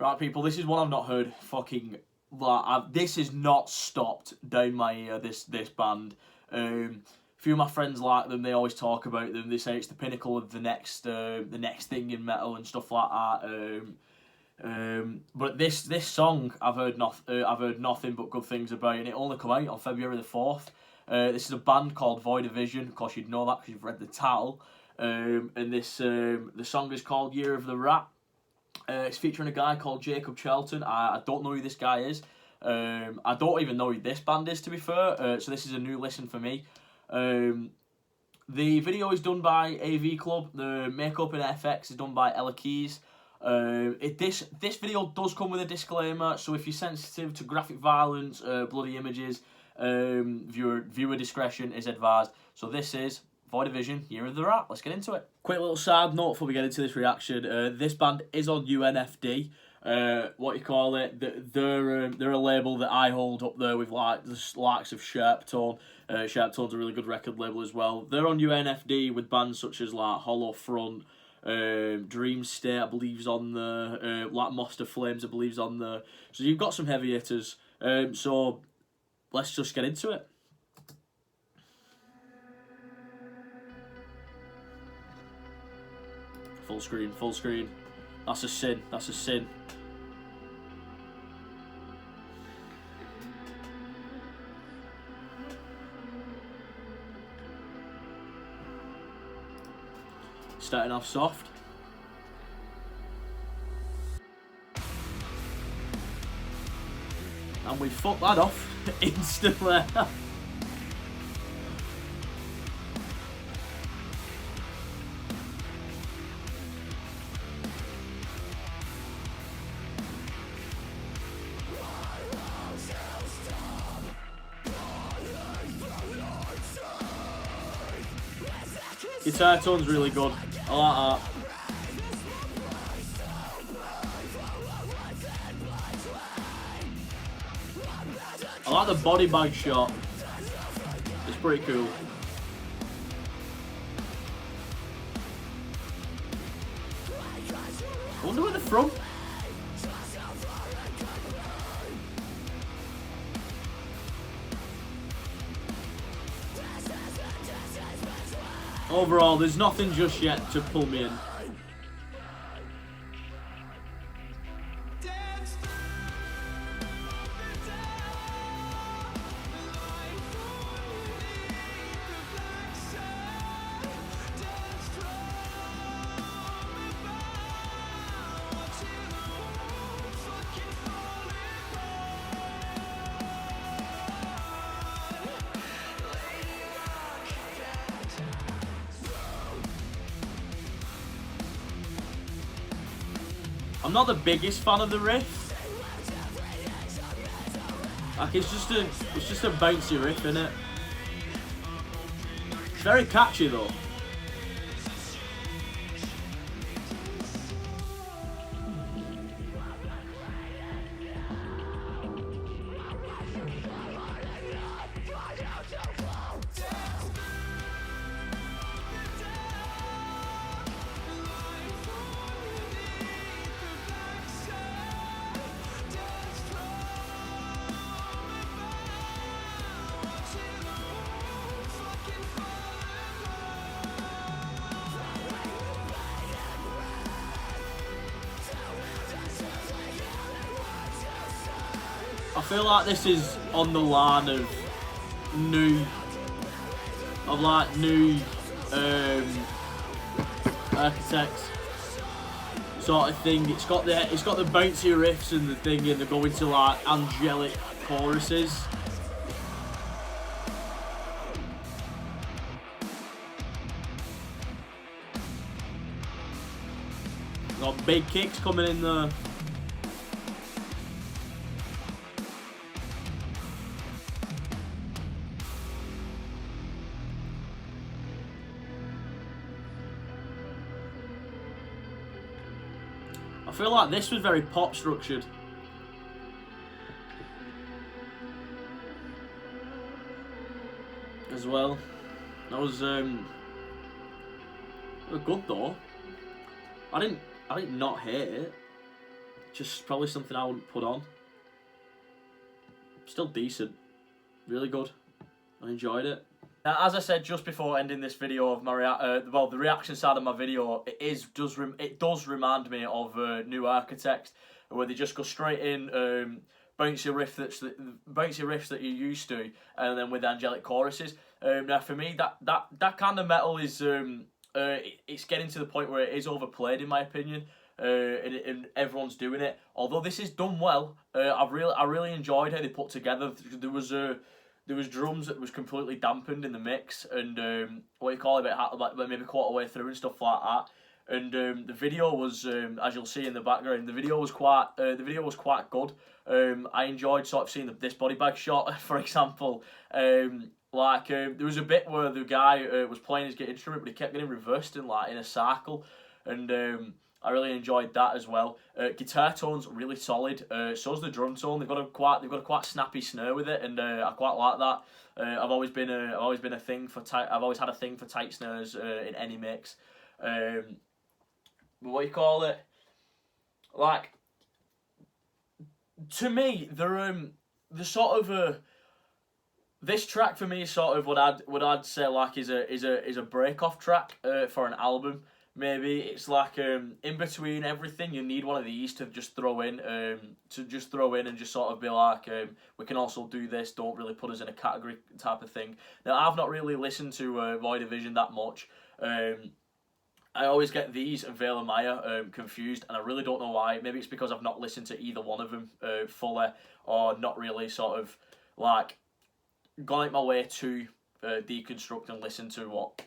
Right, people, this is one I've not heard fucking... Like, this has not stopped down my ear, this band. A few of my friends like them, they always talk about them. They say it's the pinnacle of the next thing in metal and stuff like that. But this song, I've heard nothing but good things about, and it only came out on February the 4th. This is a band called Void of Vision. Of course, you'd know that because you've read the title. And this the song is called Year of the Rat. It's featuring a guy called Jacob Charlton. I don't know who this guy is. I don't even know who this band is, to be fair. So this is a new listen for me. The video is done by AV Club. The makeup and FX is done by Ella Keys. This video does come with a disclaimer, so if you're sensitive to graphic violence, bloody images, viewer discretion is advised. So this is Void of Vision, Year of the Rat. Let's get into it. Quick little side note before we get into this reaction. This band is on UNFD. What you call it? They're a label that I hold up there with like the likes of Charlton. Charlton's a really good record label as well. They're on UNFD with bands such as like Hollow Front, Dream State, I believe's on there. Like Monster Flames, I believe's on there. So you've got some heavy hitters. So let's just get into it. Full screen, full screen. That's a sin, that's a sin. Starting off soft. And we fucked that off instantly. Guitar tone's really good. I like that. I like the body bag shot. It's pretty cool. I wonder where they're from. Overall, there's nothing just yet to pull me in. I'm not the biggest fan of the riff. Like it's just a bouncy riff, innit? It's very catchy though. I feel like this is on the line of new architects sort of thing. It's got the bouncy riffs and the thing, and they go into like angelic choruses. Got big kicks coming in there. I feel like this was very pop structured. As well. That was good though. I didn't not hate it. just probably something I wouldn't put on. Still decent, really good. I enjoyed it. Now, as I said just before ending this video of my the reaction side of my video, it does remind me of New Architects, where they just go straight in, bouncy riffs that you're used to, and then with angelic choruses. Now for me, that kind of metal is it's getting to the point where it is overplayed in my opinion. And everyone's doing it. Although this is done well, I really enjoyed how they put together. There was drums that was completely dampened in the mix, and what you call it, like maybe quarter way through and stuff like that. And the video was, as you'll see in the background, the video was quite good. I enjoyed sort of seeing this body bag shot, for example. There was a bit where the guy was playing his instrument, but he kept getting reversed in in a circle, and I really enjoyed that as well. Guitar tone's really solid. So's the drum tone. They've got a quite snappy snare with it, and I quite like that. I've always had a thing for tight snares in any mix. What you call it? Like, to me, they're sort of this track for me is sort of what I'd say like is a break off track for an album. Maybe it's like in between everything, you need one of these to just throw in, and just sort of be like, we can also do this. Don't really put us in a category type of thing. Now, I've not really listened to Void Division that much. I always get these and Veil of Maya confused, and I really don't know why. Maybe it's because I've not listened to either one of them fully, or not really sort of like gone out my way to deconstruct and listen to what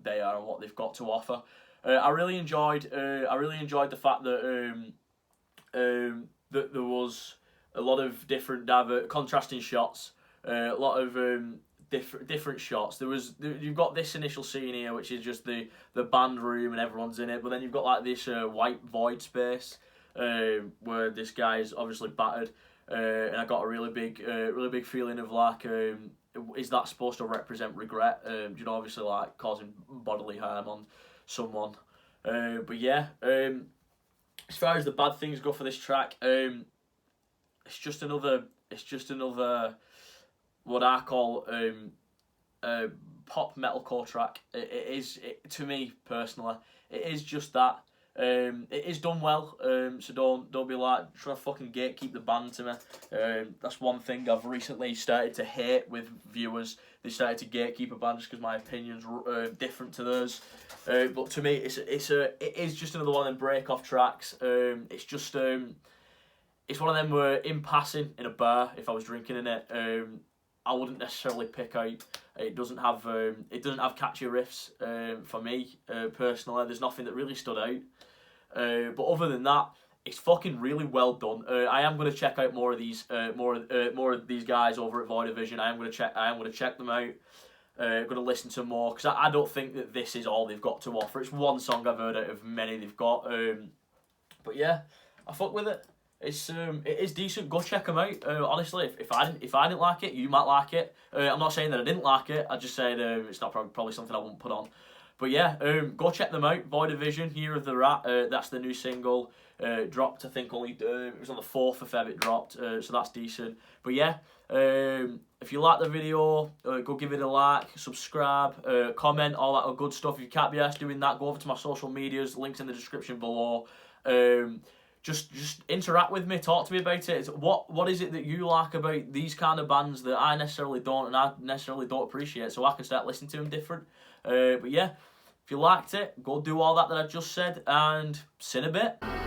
they are and what they've got to offer. I really enjoyed the fact that that there was a lot of different contrasting shots, a lot of different shots. You've got this initial scene here, which is just the band room and everyone's in it, but then you've got like this white void space where this guy is obviously battered, and I got a really big feeling of like, is that supposed to represent regret? Obviously like causing bodily harm on someone. But yeah, as far as the bad things go for this track, it's just another what I call pop metalcore track. It is to me personally, it is just that. It is done well, so don't be like trying to fucking gatekeep the band to me. That's one thing I've recently started to hate with viewers. They started to gatekeep a band just because my opinion's different to theirs. But to me, it is just another one of them break off tracks. It's just it's one of them where in passing in a bar, if I was drinking in it, I wouldn't necessarily pick out. It doesn't have catchy riffs for me personally. There's nothing that really stood out. But other than that, it's fucking really well done. I am going to check out more of these guys over at Void Division. I am going to check them out. Going to listen to more, because I don't think that this is all they've got to offer. It's one song I've heard out of many they've got. But yeah, I fuck with it. It is decent. Go check them out. Honestly, if I didn't like it, you might like it. I'm not saying that I didn't like it. I just said it's not probably something I won't put on. But yeah, go check them out. Void Division, Here of the Rat. That's the new single. Dropped, I think only it was on the 4th of Feb. It dropped, so that's decent. But yeah, if you like the video, go give it a like, subscribe, comment, all that good stuff. If you can't be asked doing that, go over to my social medias. Links in the description below. Just interact with me, talk to me about it. What is it that you like about these kind of bands that I necessarily don't, and I necessarily don't appreciate, so I can start listening to them different. But yeah, if you liked it, go do all that I just said, and see you in a bit.